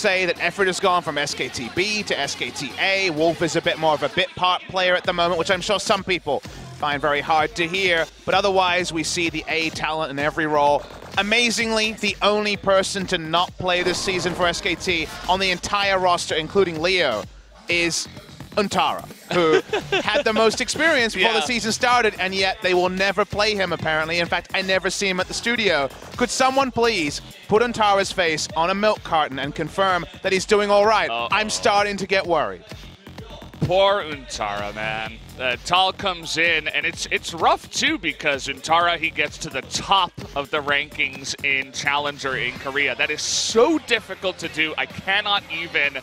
Say that effort has gone from SKT-B to SKT-A. Wolf is a bit more of a bit part player at the moment, which I'm sure some people find very hard to hear. But otherwise, we see the A talent in every role. Amazingly, the only person to not play this season for SKT on the entire roster, including Leo, is Untara, who had the most experience before the season started, and yet they will never play him, apparently. In fact, I never see him at the studio. Could someone please put Untara's face on a milk carton and confirm that he's doing all right? I'm starting to get worried. Poor Untara, man. Tal comes in, and it's rough, too, because Untara, he gets to the top of the rankings in Challenger in Korea. That is so difficult to do. I cannot even,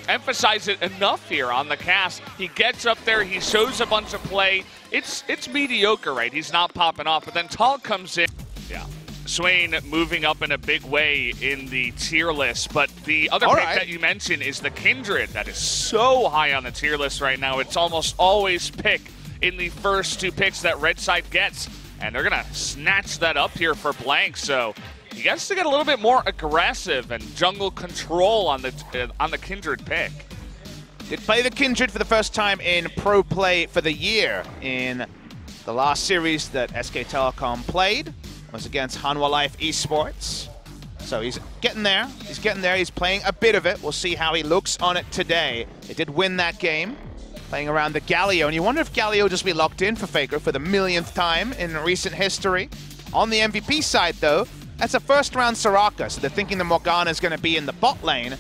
emphasize it enough here on the cast. He gets up there, he shows a bunch of play. It's mediocre, right? He's not popping off, but then Tal comes in. Yeah. Swain moving up in a big way in the tier list, but the other pick that you mentioned is the Kindred. That is so high on the tier list right now. It's almost always pick in the first two picks that Red Side gets, and they're gonna snatch that up here for Blank, so he gets to get a little bit more aggressive and jungle control on the Kindred pick. Did play the Kindred for the first time in pro play for the year in the last series that SK Telecom played. Was against Hanwha Life Esports. So he's getting there. He's getting there. He's playing a bit of it. We'll see how he looks on it today. They did win that game, playing around the Galio. And you wonder if Galio will just be locked in for Faker for the millionth time in recent history. On the MVP side, though, that's a first-round Soraka. So they're thinking the Morgana is going to be in the bot lane.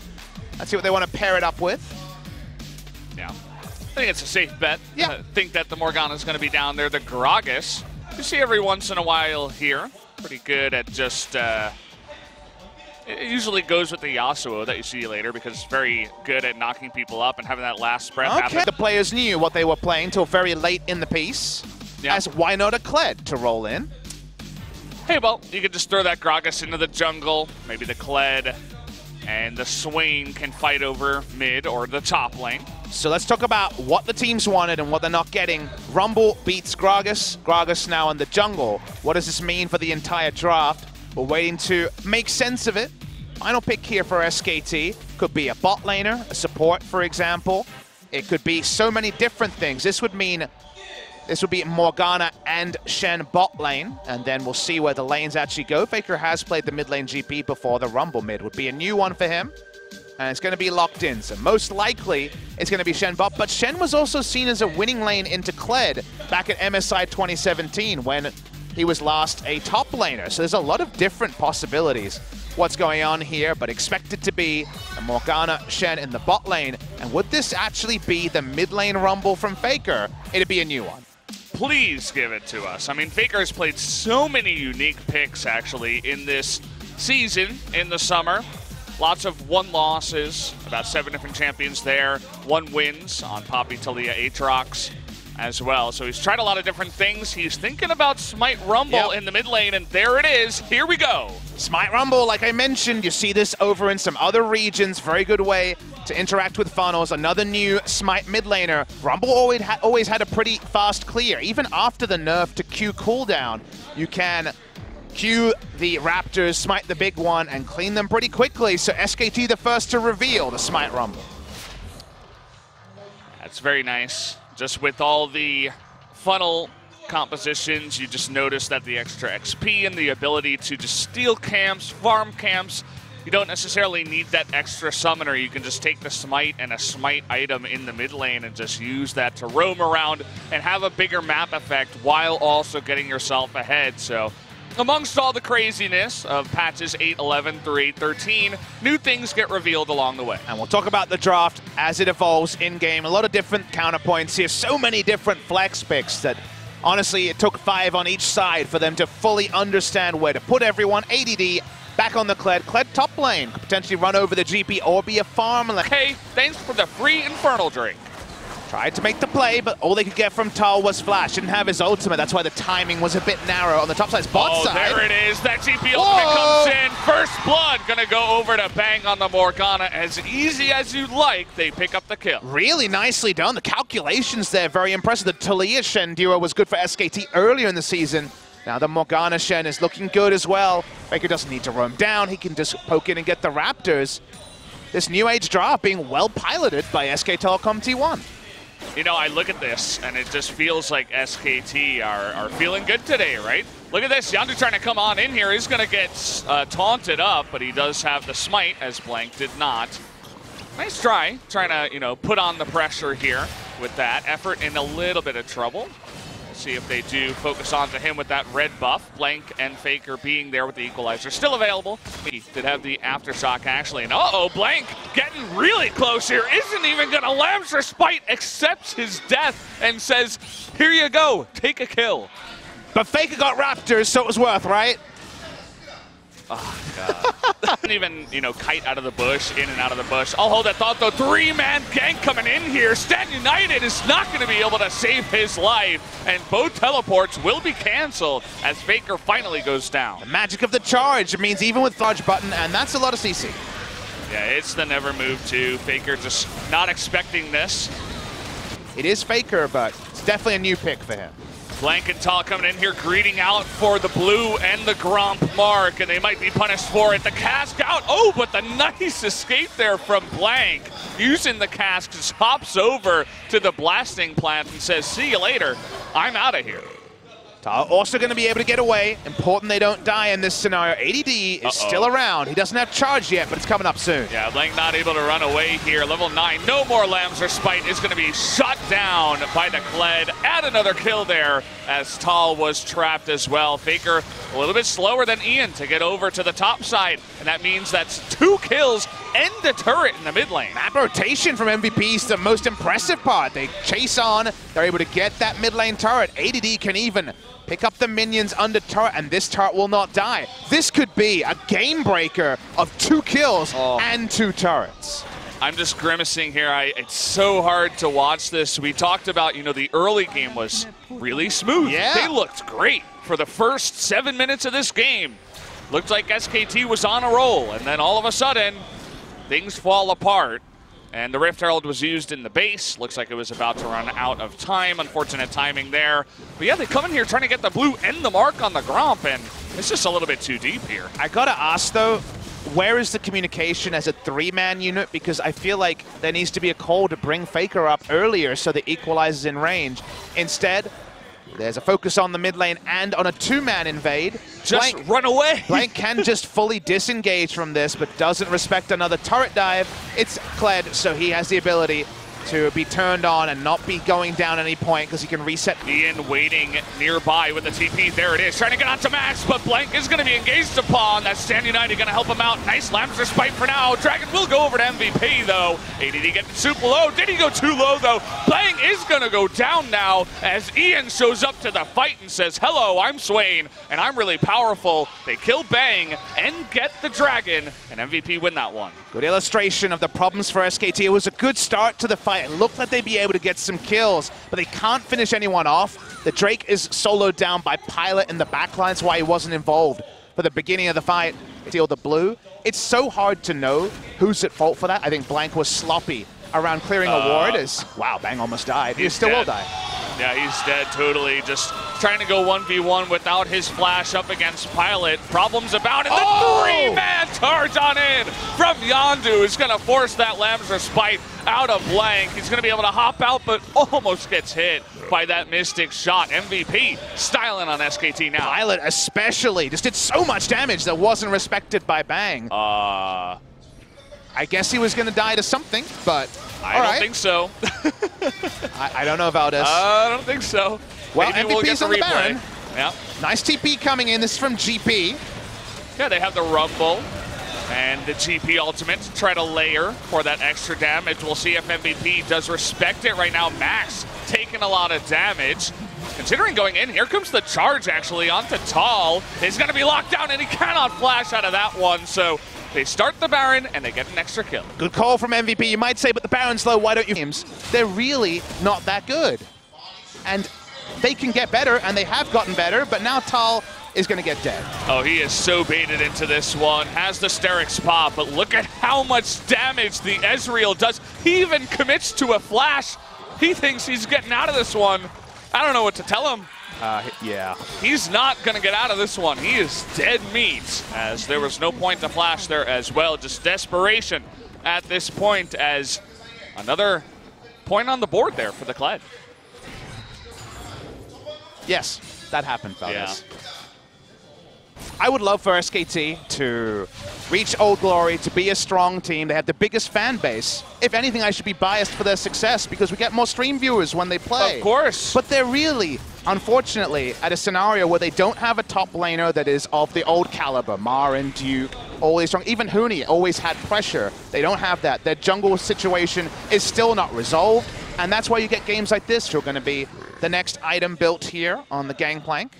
Let's see what they want to pair it up with. Yeah. I think it's a safe bet. Yeah. I think that the Morgana is going to be down there. The Gragas, you see every once in a while here. Pretty good at just, it usually goes with the Yasuo that you see later because it's very good at knocking people up and having that last breath happen. The players knew what they were playing till very late in the piece. As why not a Kled to roll in? Hey, well, you could just throw that Gragas into the jungle, maybe the Kled, and the Swain can fight over mid or the top lane. So let's talk about what the teams wanted and what they're not getting. Rumble beats Gragas. Gragas now in the jungle. What does this mean for the entire draft? We're waiting to make sense of it. Final pick here for SKT. Could be a bot laner, a support, for example. It could be so many different things. This would mean this would be Morgana and Shen bot lane, and then we'll see where the lanes actually go. Faker has played the mid lane GP before. The Rumble mid would be a new one for him. And it's going to be locked in, so most likely it's going to be Shen bot. But Shen was also seen as a winning lane into Kled back at MSI 2017 when he was last a top laner. So there's a lot of different possibilities what's going on here, but expect it to be a Morgana Shen in the bot lane. And would this actually be the mid lane Rumble from Faker? It'd be a new one. Please give it to us. I mean, Faker has played so many unique picks, actually, in this season, in the summer. Lots of 1 losses, about 7 different champions there. 1 wins on Poppy, Talia, Aatrox as well. So he's tried a lot of different things. He's thinking about Smite Rumble in the mid lane, and there it is. Here we go. Smite Rumble, like I mentioned, you see this over in some other regions. Very good way to interact with funnels. Another new Smite mid laner. Rumble always had a pretty fast clear. Even after the nerf to Q cooldown, you can Q the Raptors, smite the big one, and clean them pretty quickly. So SKT the first to reveal the Smite Rumble. That's very nice. Just with all the funnel compositions, you just notice that the extra XP and the ability to just steal camps, farm camps, you don't necessarily need that extra summoner. You can just take the Smite and a Smite item in the mid lane and just use that to roam around and have a bigger map effect while also getting yourself ahead. So amongst all the craziness of patches 8.11 through 8.13, new things get revealed along the way. And we'll talk about the draft as it evolves in-game. A lot of different counterpoints here. So many different flex picks that, honestly, it took 5 on each side for them to fully understand where to put everyone. ADD back on the Kled. Kled top lane. Could potentially run over the GP or be a farm lane. Hey, thanks for the free Infernal drink. Tried to make the play, but all they could get from Tal was flash. Didn't have his ultimate. That's why the timing was a bit narrow on the top side. Bot side. There it is. That GP ultimate comes in. First blood going to go over to bang on the Morgana. As easy as you like, they pick up the kill. Really nicely done. The calculations there, very impressive. The Talia Shen duo was good for SKT earlier in the season. Now the Morgana Shen is looking good as well. Faker doesn't need to roam down. He can just poke in and get the Raptors. This New Age draft being well piloted by SK Telecom T1. You know, I look at this, and it just feels like SKT are feeling good today, right? Look at this. Yondu trying to come on in here. He's going to get taunted up, but he does have the smite, as Blank did not. Nice try, trying to, you know, put on the pressure here with that. Effort in a little bit of trouble. See if they do focus onto him with that red buff. Blank and Faker being there with the equalizer still available. He did have the aftershock actually. And uh-oh, Blank getting really close here. Isn't even gonna Lamb's Respite, accepts his death and says, here you go, take a kill. But Faker got Raptors, so it was worth, right? Oh, God. Didn't even, you know, kite out of the bush, in and out of the bush. I'll hold that thought, though. Three-man gank coming in here. Stand United is not going to be able to save his life, and both teleports will be canceled as Faker finally goes down. The magic of the charge. It means even with dodge button, and that's a lot of CC. Yeah, it's the never move, too. Faker just not expecting this. It is Faker, but it's definitely a new pick for him. Blank and Tall coming in here, greeting out for the blue and the Gromp mark, and they might be punished for it. The cask out. Oh, but the nice escape there from Blank. Using the cask, just hops over to the blasting plant and says, see you later. I'm out of here. Tall also going to be able to get away. Important they don't die in this scenario. ADD is still around. He doesn't have charge yet, but it's coming up soon. Yeah, Blank not able to run away here. Level 9, no more Lamb's Respite is going to be shut down by the Kled. Add another kill there as Tall was trapped as well. Faker a little bit slower than Ian to get over to the top side, and that means that's 2 kills and a turret in the mid lane. Map rotation from MVP is the most impressive part. They chase on, they're able to get that mid lane turret. ADD can even pick up the minions under turret, and this turret will not die. This could be a game breaker of 2 kills and 2 turrets. I'm just grimacing here. It's so hard to watch this. We talked about, you know, the early game was really smooth. Yeah. They looked great for the first 7 minutes of this game. Looked like SKT was on a roll, and then all of a sudden, things fall apart. And the Rift Herald was used in the base. Looks like it was about to run out of time. Unfortunate timing there. But yeah, they come in here trying to get the blue and the mark on the Gromp, and it's just a little bit too deep here. I gotta ask though, where is the communication as a 3-man unit? Because I feel like there needs to be a call to bring Faker up earlier so the equalizer's in range. Instead, there's a focus on the mid lane and on a 2-man invade. Just Blank, run away. Blank can just fully disengage from this, but doesn't respect another turret dive. It's Kled, so he has the ability to be turned on and not be going down at any point because he can reset. Ian waiting nearby with the TP. There it is, trying to get onto Max, but Blank is going to be engaged upon. That Stand United going to help him out. Nice Lamb's Respite for now. Dragon will go over to MVP though. ADD getting super low. Did he go too low though? Blank is going to go down now as Ian shows up to the fight and says, hello, I'm Swain, and I'm really powerful. They kill Bang and get the Dragon, and MVP win that one. Good illustration of the problems for SKT. It was a good start to the fight. It looked like they'd be able to get some kills, but they can't finish anyone off. The Drake is soloed down by Pilot in the backline. That's why he wasn't involved for the beginning of the fight. Steal the blue. It's so hard to know who's at fault for that. I think Blank was sloppy around clearing a ward as, wow, Bang almost died. He still will die. Yeah, he's dead totally. Just trying to go 1v1 without his flash up against Pilot. Problems about it. The 3-man charge on in from Yondu is going to force that Lamb's Respite out of Blank. He's going to be able to hop out, but almost gets hit by that Mystic shot. MVP styling on SKT now. Pilot especially just did so much damage that wasn't respected by Bang. I guess he was going to die to something, but I don't think so. I don't know about this. I don't think so. Well, maybe MVP's on the Baron. Yeah. Nice TP coming in. This is from GP. Yeah, they have the Rumble and the GP ultimate to try to layer for that extra damage. We'll see if MVP does respect it right now. Max taking a lot of damage. Considering going in, here comes the charge actually onto Tall. He's going to be locked down and he cannot flash out of that one. So they start the Baron and they get an extra kill. Good call from MVP. You might say, but the Baron's low. Why don't you? They're really not that good. And they can get better, and they have gotten better, but now Tall is going to get dead. Oh, he is so baited into this one. Has the Sterix pop, but look at how much damage the Ezreal does. He even commits to a flash. He thinks he's getting out of this one. I don't know what to tell him. Yeah. He's not going to get out of this one. He is dead meat, as there was no point to flash there as well. Just desperation at this point, as another point on the board there for the Kled. Yes, that happened, fellas. Yeah. I would love for SKT to reach Old Glory, to be a strong team. They have the biggest fan base. If anything, I should be biased for their success because we get more stream viewers when they play. Of course. But they're really, unfortunately, at a scenario where they don't have a top laner that is of the old caliber. Mar and Duke, always strong. Even Huni always had pressure. They don't have that. Their jungle situation is still not resolved. And that's why you get games like this, which are going to be the next item built here on the Gangplank.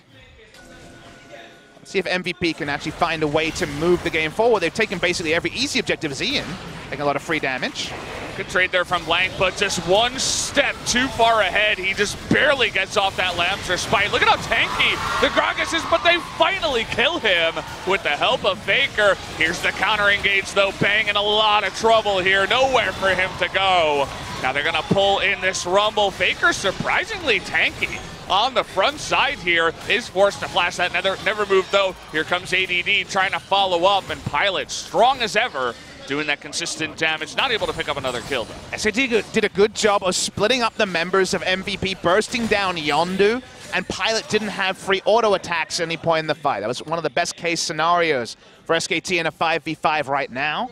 See if MVP can actually find a way to move the game forward. They've taken basically every easy objective as Ian, taking a lot of free damage. Good trade there from Blank, but just one step too far ahead. He just barely gets off that Lamb's Respite. Look at how tanky the Gragas is, but they finally kill him with the help of Faker. Here's the counter engage, though. Bang in a lot of trouble here. Nowhere for him to go. Now they're going to pull in this Rumble. Faker surprisingly tanky on the front side here, is forced to flash that. Never moved, though. Here comes ADD trying to follow up, and Pilot, strong as ever, doing that consistent damage. Not able to pick up another kill, though. SKT did a good job of splitting up the members of MVP, bursting down Yondu, and Pilot didn't have free auto attacks at any point in the fight. That was one of the best case scenarios for SKT in a 5v5 right now.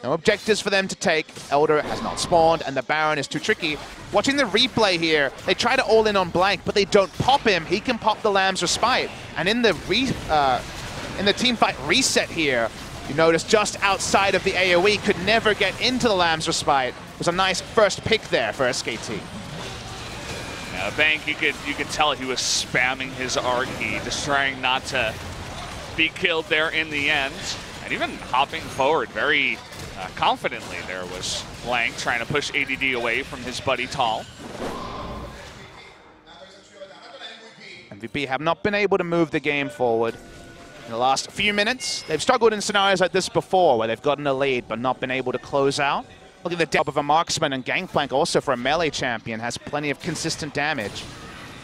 No objectives for them to take. Elder has not spawned, and the Baron is too tricky. Watching the replay here, they try to all in on Blank, but they don't pop him. He can pop the Lamb's Respite. And in the team fight reset here, you notice just outside of the AoE, could never get into the Lamb's Respite. It was a nice first pick there for SKT. Yeah, Bank, you could tell he was spamming his Argy, just trying not to be killed there in the end. And even hopping forward very confidently there was Blank, trying to push ADD away from his buddy Tall. MVP have not been able to move the game forward in the last few minutes. They've struggled in scenarios like this before, where they've gotten a lead but not been able to close out. Look at the depth of a marksman, and Gangplank also for a melee champion has plenty of consistent damage.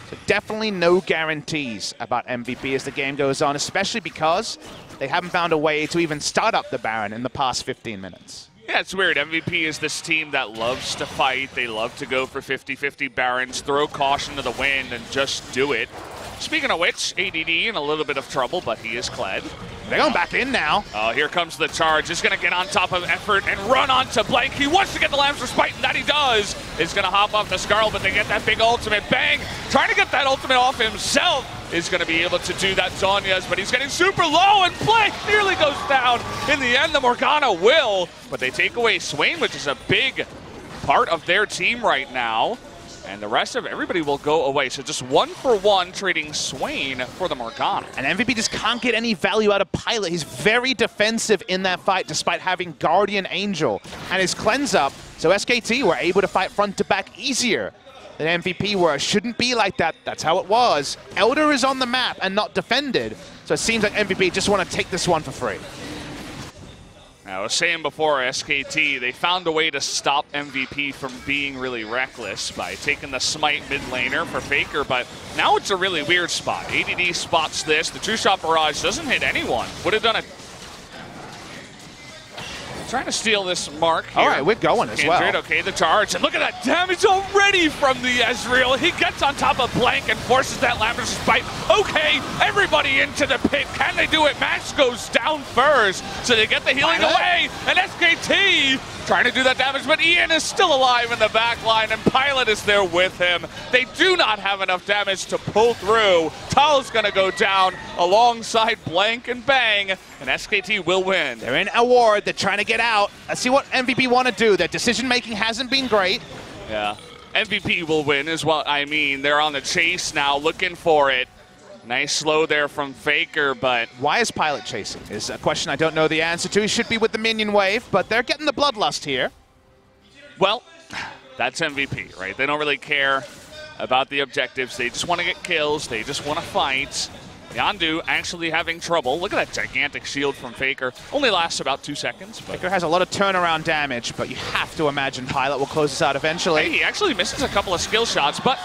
So definitely no guarantees about MVP as the game goes on, especially because they haven't found a way to even start up the Baron in the past 15 minutes. Yeah, it's weird. MVP is this team that loves to fight. They love to go for 50-50 Barons, throw caution to the wind, and just do it. Speaking of which, ADD in a little bit of trouble, but he is Kled. They're going back in now. Oh, here comes the charge. He's going to get on top of Effort and run onto Blank. He wants to get the Lamb's Respite, and that he does. He's going to hop off the Scarl, but they get that big ultimate. Bang! Trying to get that ultimate off himself. Is going to be able to do that Zonya's, but he's getting super low, and Blank nearly goes down. In the end, the Morgana will, but they take away Swain, which is a big part of their team right now. And the rest of everybody will go away. So just 1-for-1 trading Swain for the Morgana. And MVP just can't get any value out of Pilot. He's very defensive in that fight despite having Guardian Angel and his cleanse up. So SKT were able to fight front to back easier than MVP were. It shouldn't be like that. That's how it was. Elder is on the map and not defended. So it seems like MVP just want to take this one for free. I was saying before, SKT, they found a way to stop MVP from being really reckless by taking the Smite mid laner for Faker, but now it's a really weird spot. ADD spots this. The True Shot Barrage doesn't hit anyone. Would have done it. Trying to steal this mark here. All right, we're going as Kindred, well. Okay, the charge. And look at that damage already from the Ezreal. He gets on top of Blank and forces that Lamb's Respite. Okay, everybody into the pit. Can they do it? Max goes down first, so they get the healing away. And SKT trying to do that damage, but Ian is still alive in the back line, and Pilot is there with him. They do not have enough damage to pull through. Tal's going to go down alongside Blank and Bang, and SKT will win. They're in a ward. They're trying to get out. Let's see what MVP want to do. Their decision-making hasn't been great. Yeah, MVP will win is what I mean. They're on the chase now, looking for it. Nice slow there from Faker, but... Why is Pilot chasing? Is a question I don't know the answer to. He should be with the minion wave, but they're getting the bloodlust here. Well, that's MVP, right? They don't really care about the objectives. They just want to get kills. They just want to fight. Yondu actually having trouble. Look at that gigantic shield from Faker. Only lasts about 2 seconds. But Faker has a lot of turnaround damage, but you have to imagine Pilot will close this out eventually. Hey, he actually misses a couple of skill shots, but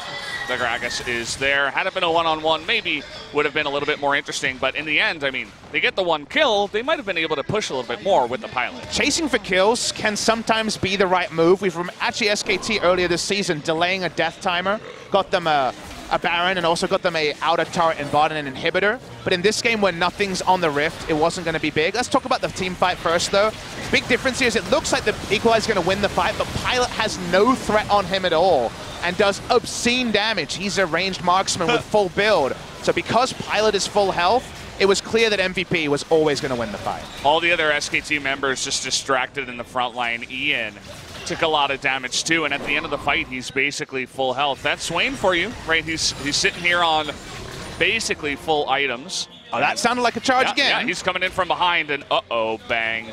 The Gragas is there. Had it been a one-on-one, maybe would have been a little bit more interesting. But in the end, I mean, they get the one kill. They might have been able to push a little bit more with the pilot. Chasing for kills can sometimes be the right move. We've actually SKT earlier this season delaying a death timer, got them a Baron, and also got them a outer turret and bot and an inhibitor. But in this game where nothing's on the Rift, it wasn't going to be big. Let's talk about the team fight first, though. Big difference here is it looks like the Equalizer's going to win the fight, but Pilot has no threat on him at all and does obscene damage. He's a ranged marksman with full build. So because Pilot is full health, it was clear that MVP was always going to win the fight. All the other SKT members just distracted in the front line. Ian took a lot of damage too, and at the end of the fight, he's basically full health. That's Swain for you, right? He's sitting here on basically full items. Oh, that sounded like a charge again. Yeah, he's coming in from behind, and uh-oh, bang.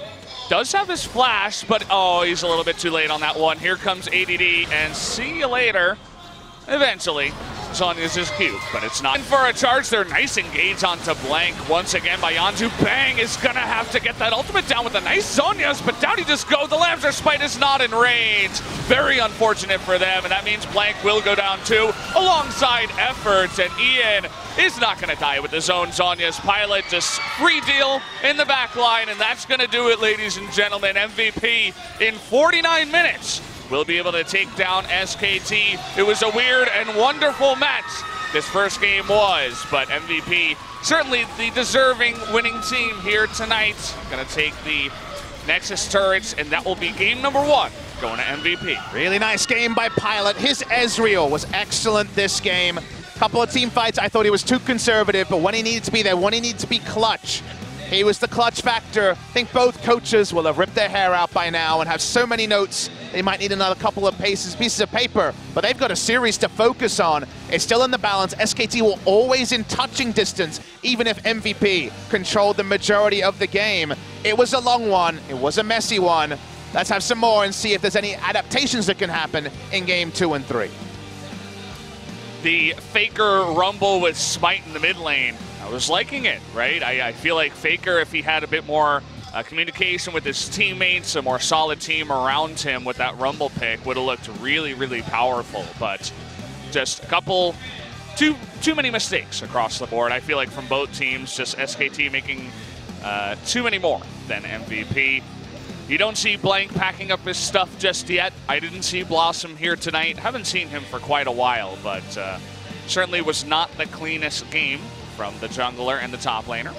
Does have his flash, but oh, he's a little bit too late on that one. Here comes ADD, and see you later. Eventually, Zhonya's is cute, but it's not. And for a charge, they're nice engage onto Blank once again by Yanzu. Bang is gonna have to get that ultimate down with a nice Zhonya's, but down he just goes. The Lambster Spite is not in range. Very unfortunate for them, and that means Blank will go down too, alongside Efforts, and Ian is not gonna die with his own Zhonya's pilot. Just free deal in the back line, and that's gonna do it, ladies and gentlemen. MVP in 49 minutes. Will be able to take down SKT. It was a weird and wonderful match this first game was, but MVP, certainly the deserving winning team here tonight. Gonna take the Nexus turrets, and that will be game number 1 going to MVP. Really nice game by Pilot. His Ezreal was excellent this game. Couple of team fights, I thought he was too conservative, but when he needed to be there, when he needed to be clutch, he was the clutch factor. I think both coaches will have ripped their hair out by now and have so many notes they might need another couple of pieces of paper, but they've got a series to focus on. It's still in the balance. SKT were always in touching distance, even if MVP controlled the majority of the game. It was a long one. It was a messy one. Let's have some more and see if there's any adaptations that can happen in game 2 and 3. The Faker rumble with Smite in the mid lane. I was liking it, right? I feel like Faker, if he had a bit more communication with his teammates, a more solid team around him with that rumble pick, would have looked really, really powerful. But just a couple, too many mistakes across the board. I feel like from both teams, just SKT making too many more than MVP. You don't see Blank packing up his stuff just yet. I didn't see Blossom here tonight. Haven't seen him for quite a while, but certainly was not the cleanest game from the jungler and the top laner.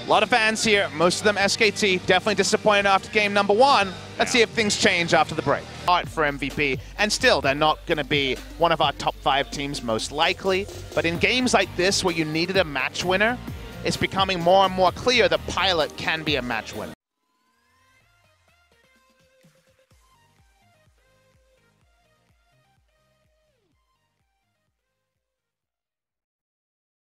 A lot of fans here, most of them SKT, definitely disappointed after game number 1. Let's see if things change after the break. Hard for MVP, and still, they're not going to be one of our top 5 teams most likely. But in games like this, where you needed a match winner, it's becoming more and more clear that Pilot can be a match winner.